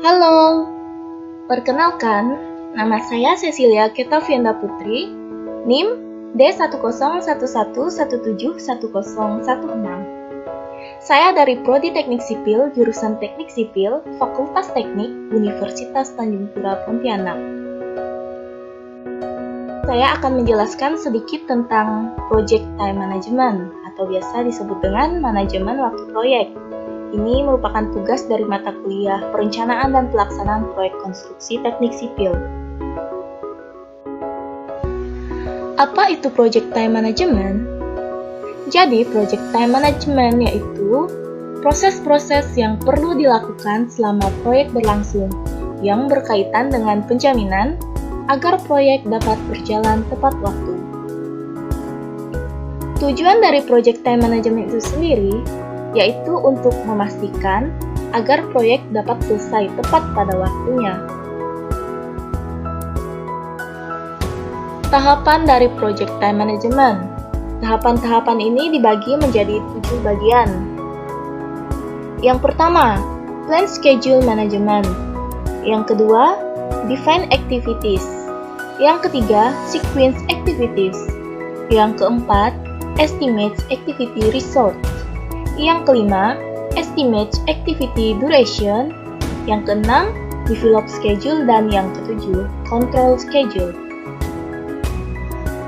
Halo, perkenalkan, nama saya Cecilia Ketavienda Putri, NIM D10111171016. Saya dari Prodi Teknik Sipil, jurusan Teknik Sipil, Fakultas Teknik, Universitas Tanjung Pura, Pontianak. Saya akan menjelaskan sedikit tentang Project Time Management, atau biasa disebut dengan manajemen waktu proyek. Ini merupakan tugas dari mata kuliah Perencanaan dan Pelaksanaan Proyek Konstruksi Teknik Sipil. Apa itu Project Time Management? Jadi, Project Time Management yaitu proses-proses yang perlu dilakukan selama proyek berlangsung yang berkaitan dengan penjaminan agar proyek dapat berjalan tepat waktu. Tujuan dari Project Time Management itu sendiri yaitu untuk memastikan agar proyek dapat selesai tepat pada waktunya. Tahapan dari Project Time Management. Tahapan-tahapan ini dibagi menjadi 7 bagian. Yang pertama, Plan Schedule Management. Yang kedua, Define Activities. Yang ketiga, Sequence Activities. Yang keempat, Estimate Activity Result. Yang kelima, Estimate Activity Duration. Yang keenam, Develop Schedule. Dan yang ketujuh, Control Schedule.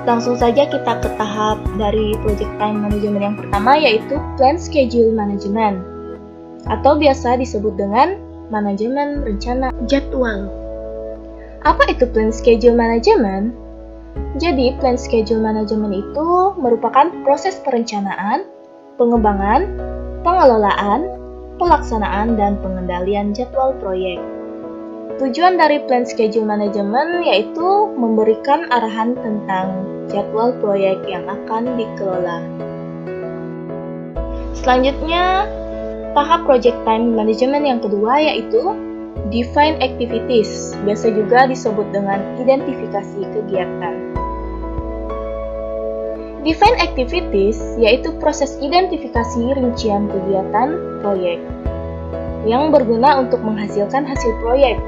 Langsung saja kita ke tahap dari Project Time Management yang pertama, yaitu Plan Schedule Management, atau biasa disebut dengan manajemen rencana jadwal. Apa itu Plan Schedule Management? Jadi, Plan Schedule Management itu merupakan proses perencanaan, pengembangan, pengelolaan, pelaksanaan, dan pengendalian jadwal proyek. Tujuan dari Plan Schedule Management yaitu memberikan arahan tentang jadwal proyek yang akan dikelola. Selanjutnya, tahap Project Time Management yang kedua yaitu Define Activities, biasa juga disebut dengan identifikasi kegiatan. Define Activities yaitu proses identifikasi rincian kegiatan proyek yang berguna untuk menghasilkan hasil proyek.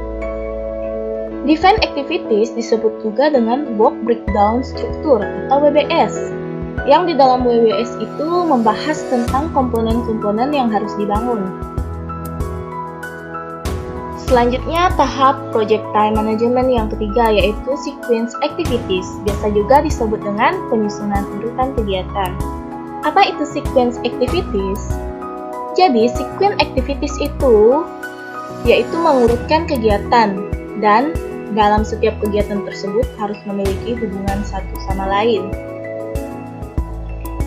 Define Activities disebut juga dengan Work Breakdown Structure atau WBS, yang di dalam WBS itu membahas tentang komponen-komponen yang harus dibangun. Selanjutnya, tahap Project Time Management yang ketiga yaitu Sequence Activities, biasa juga disebut dengan penyusunan urutan kegiatan. Apa itu Sequence Activities? Jadi, Sequence Activities itu yaitu mengurutkan kegiatan, dan dalam setiap kegiatan tersebut harus memiliki hubungan satu sama lain.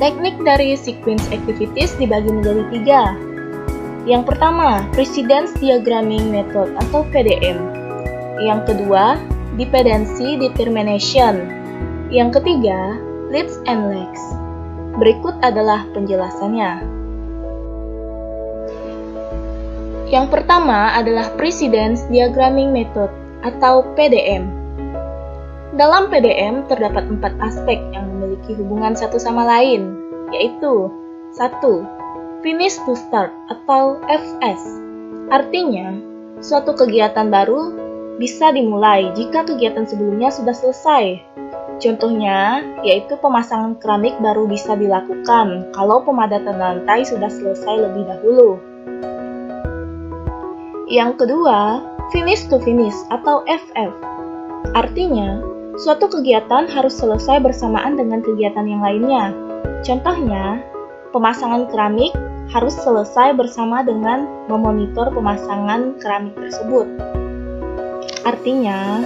Teknik dari Sequence Activities dibagi menjadi 3. Yang pertama, Precedence Diagramming Method atau PDM. Yang kedua, Dependency Determination. Yang ketiga, Leads and Lags. Berikut adalah penjelasannya. Yang pertama adalah Precedence Diagramming Method atau PDM. Dalam PDM terdapat 4 aspek yang memiliki hubungan satu sama lain, yaitu 1. Finish to Start atau FS. Artinya, suatu kegiatan baru bisa dimulai jika kegiatan sebelumnya sudah selesai. Contohnya, yaitu pemasangan keramik baru bisa dilakukan kalau pemadatan lantai sudah selesai lebih dahulu. Yang kedua, Finish to Finish atau FF. Artinya, suatu kegiatan harus selesai bersamaan dengan kegiatan yang lainnya. Contohnya, pemasangan keramik harus selesai bersama dengan memonitor pemasangan keramik tersebut. Artinya,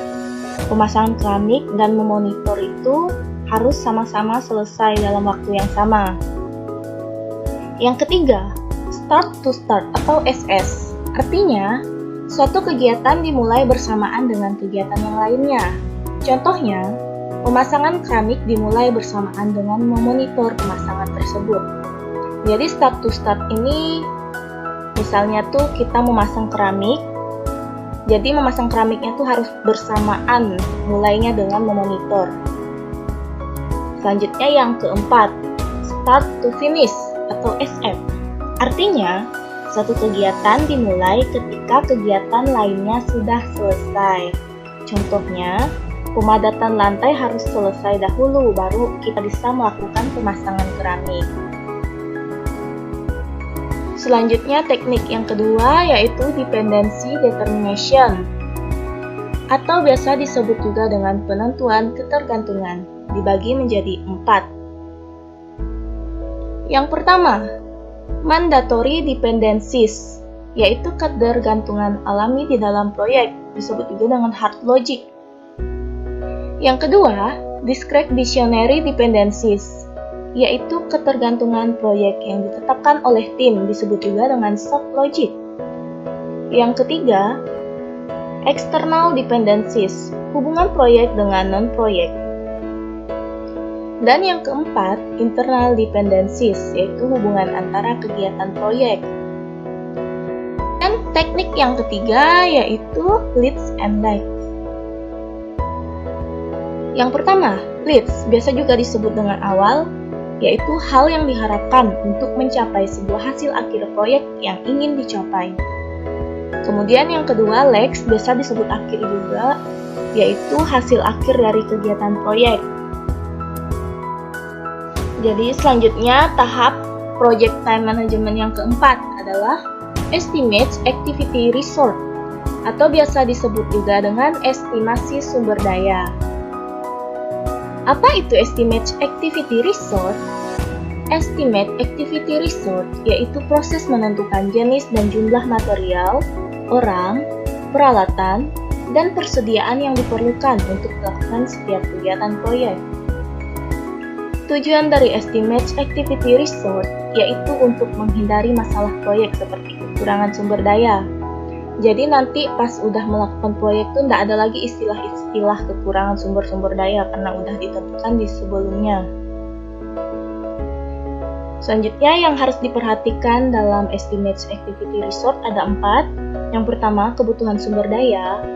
pemasangan keramik dan memonitor itu harus sama-sama selesai dalam waktu yang sama. Yang ketiga, Start to Start atau SS. Artinya, suatu kegiatan dimulai bersamaan dengan kegiatan yang lainnya. Contohnya, pemasangan keramik dimulai bersamaan dengan memonitor pemasangan tersebut. Jadi start to start ini misalnya tuh kita memasang keramik. Jadi memasang keramiknya tuh harus bersamaan mulainya dengan memonitor. Selanjutnya yang keempat, Start to Finish atau SF. Artinya, Suatu kegiatan dimulai ketika kegiatan lainnya sudah selesai. Contohnya, pemadatan lantai harus selesai dahulu, baru kita bisa melakukan pemasangan keramik. Selanjutnya, teknik yang kedua yaitu dependency determination, atau biasa disebut juga dengan penentuan ketergantungan, dibagi menjadi 4. Yang pertama, mandatory dependencies, yaitu ketergantungan alami di dalam proyek, disebut juga dengan hard logic. Yang kedua, discretionary dependencies, yaitu ketergantungan proyek yang ditetapkan oleh tim, disebut juga dengan soft logic. Yang ketiga, external dependencies, hubungan proyek dengan non-proyek. Dan yang keempat, internal dependencies, yaitu hubungan antara kegiatan proyek. Dan teknik yang ketiga yaitu leads and lags. Yang pertama, leads, biasa juga disebut dengan awal, yaitu hal yang diharapkan untuk mencapai sebuah hasil akhir proyek yang ingin dicapai. Kemudian yang kedua, lags, biasa disebut akhir juga, yaitu hasil akhir dari kegiatan proyek. Jadi selanjutnya tahap project time management yang keempat adalah estimate activity resource, atau biasa disebut juga dengan estimasi sumber daya. Apa itu estimate activity resource? Estimate activity resource yaitu proses menentukan jenis dan jumlah material, orang, peralatan, dan persediaan yang diperlukan untuk melakukan setiap kegiatan proyek. Tujuan dari estimate activity resource yaitu untuk menghindari masalah proyek seperti kekurangan sumber daya. Jadi nanti pas udah melakukan proyek tuh nggak ada lagi istilah-istilah kekurangan sumber-sumber daya karena udah ditentukan di sebelumnya. Selanjutnya yang harus diperhatikan dalam estimate activity resource ada 4. Yang pertama, kebutuhan sumber daya.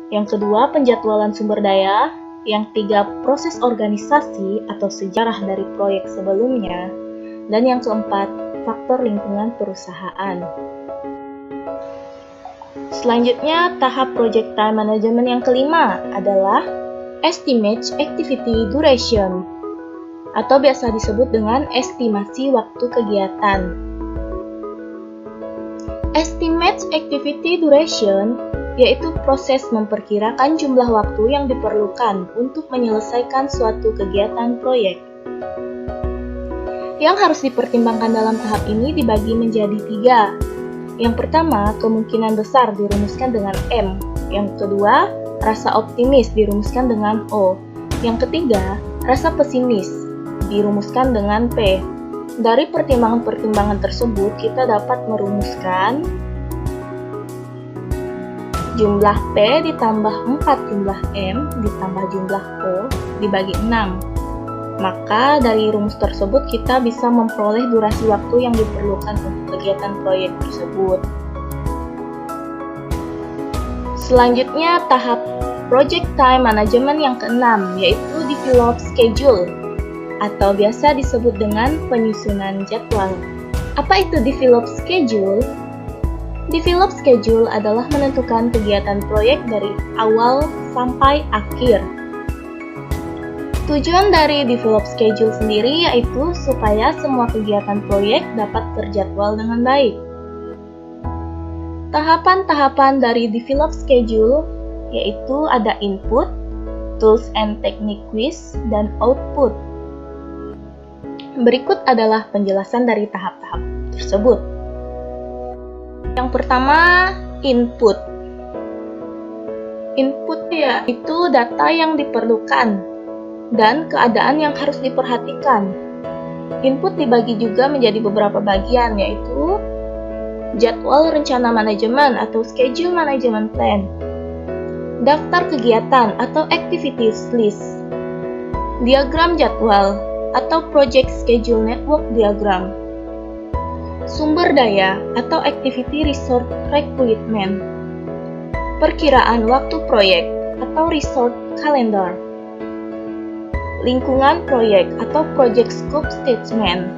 Yang kedua, penjadwalan sumber daya. Yang tiga, proses organisasi atau sejarah dari proyek sebelumnya. Dan yang keempat, faktor lingkungan perusahaan. Selanjutnya, tahap project time management yang kelima adalah estimate activity duration, atau biasa disebut dengan estimasi waktu kegiatan. Estimate activity duration yaitu proses memperkirakan jumlah waktu yang diperlukan untuk menyelesaikan suatu kegiatan proyek. Yang harus dipertimbangkan dalam tahap ini dibagi menjadi 3. Yang pertama, kemungkinan besar dirumuskan dengan M. Yang kedua, rasa optimis dirumuskan dengan O. Yang ketiga, rasa pesimis dirumuskan dengan P. Dari pertimbangan-pertimbangan tersebut, kita dapat merumuskan jumlah P ditambah 4 jumlah M ditambah jumlah O dibagi 6. Maka dari rumus tersebut kita bisa memperoleh durasi waktu yang diperlukan untuk kegiatan proyek tersebut. Selanjutnya tahap project time management yang keenam yaitu develop schedule, atau biasa disebut dengan penyusunan jadwal. Apa itu develop schedule? Develop schedule adalah menentukan kegiatan proyek dari awal sampai akhir. Tujuan dari develop schedule sendiri yaitu supaya semua kegiatan proyek dapat terjadwal dengan baik. Tahapan-tahapan dari develop schedule yaitu ada input, tools and technique quiz, dan output. Berikut adalah penjelasan dari tahap-tahap tersebut. Yang pertama, input. Input yaitu data yang diperlukan dan keadaan yang harus diperhatikan. Input dibagi juga menjadi beberapa bagian yaitu jadwal rencana manajemen atau schedule management plan, daftar kegiatan atau activities list, diagram jadwal atau project schedule network diagram, sumber daya atau activity resource requirement, perkiraan waktu proyek atau resource calendar, lingkungan proyek atau project scope statement,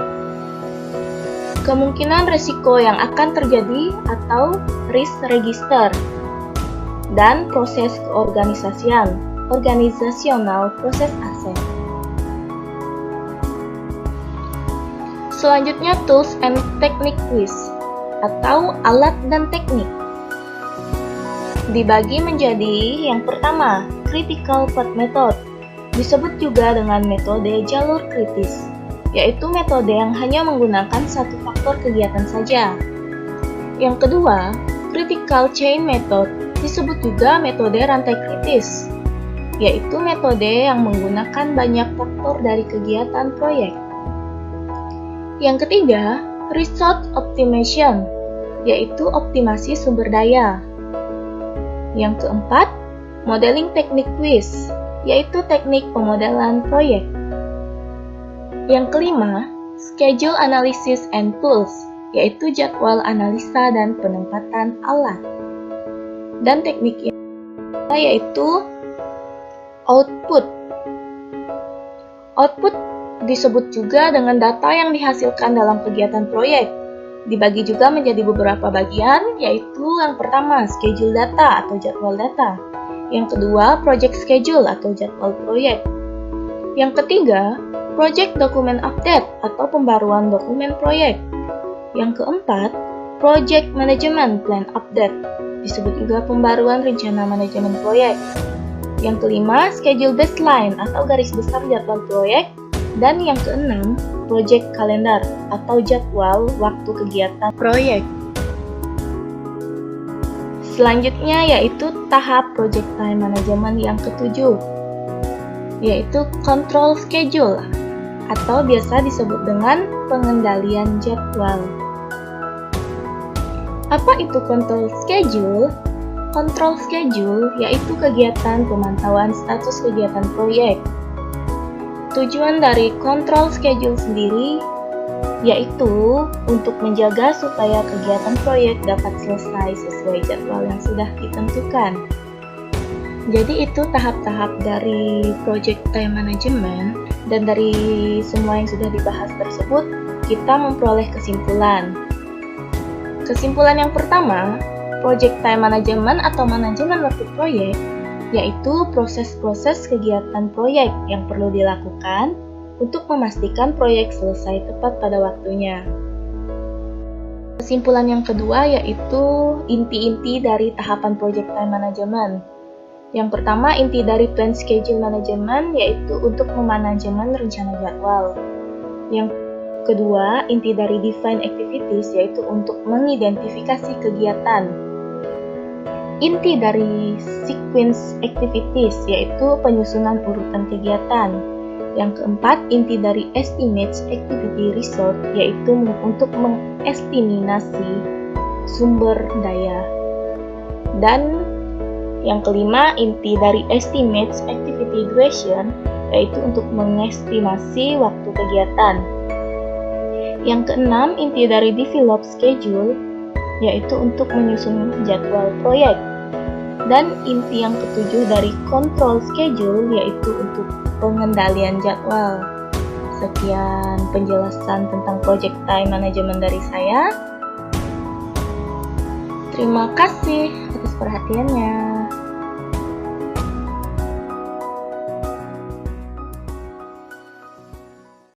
kemungkinan risiko yang akan terjadi atau risk register, dan proses keorganisasian, organizational proses aset. Selanjutnya tools and technique quiz atau alat dan teknik. Dibagi menjadi yang pertama, critical path method, disebut juga dengan metode jalur kritis, yaitu metode yang hanya menggunakan satu faktor kegiatan saja. Yang kedua, critical chain method, disebut juga metode rantai kritis, yaitu metode yang menggunakan banyak faktor dari kegiatan proyek. Yang ketiga, resource optimization, yaitu optimasi sumber daya. Yang keempat, modeling teknik quiz, yaitu teknik pemodelan proyek. Yang kelima, schedule analysis and tools, yaitu jadwal analisa dan penempatan alat. Dan teknik yang yaitu output. Output disebut juga dengan data yang dihasilkan dalam kegiatan proyek. Dibagi juga menjadi beberapa bagian, yaitu yang pertama, schedule data atau jadwal data. Yang kedua, project schedule atau jadwal proyek. Yang ketiga, project document update atau pembaruan dokumen proyek. Yang keempat, project management plan update, disebut juga pembaruan rencana manajemen proyek. Yang kelima, schedule baseline atau garis besar jadwal proyek. Dan yang keenam, project calendar atau jadwal waktu kegiatan proyek. Selanjutnya yaitu tahap project time management yang ketujuh, yaitu control schedule atau biasa disebut dengan pengendalian jadwal. Apa itu control schedule? Control schedule yaitu kegiatan pemantauan status kegiatan proyek. Tujuan dari control schedule sendiri yaitu untuk menjaga supaya kegiatan proyek dapat selesai sesuai jadwal yang sudah ditentukan. Jadi itu tahap-tahap dari project time management, dan dari semua yang sudah dibahas tersebut kita memperoleh kesimpulan. Kesimpulan yang pertama, project time management atau manajemen waktu proyek yaitu proses-proses kegiatan proyek yang perlu dilakukan untuk memastikan proyek selesai tepat pada waktunya. Kesimpulan yang kedua yaitu inti-inti dari tahapan project time management. Yang pertama, inti dari plan schedule management yaitu untuk memanajemen rencana jadwal. Yang kedua, inti dari define activities yaitu untuk mengidentifikasi kegiatan. Inti dari sequence activities yaitu penyusunan urutan kegiatan. Yang keempat, inti dari estimates activity resource yaitu untuk mengestimasi sumber daya. Dan yang kelima, inti dari estimates activity duration yaitu untuk mengestimasi waktu kegiatan. Yang keenam, inti dari develop schedule yaitu untuk menyusun jadwal proyek. Dan inti yang ketujuh dari control schedule yaitu untuk pengendalian jadwal. Sekian penjelasan tentang project time management dari saya. Terima kasih atas perhatiannya.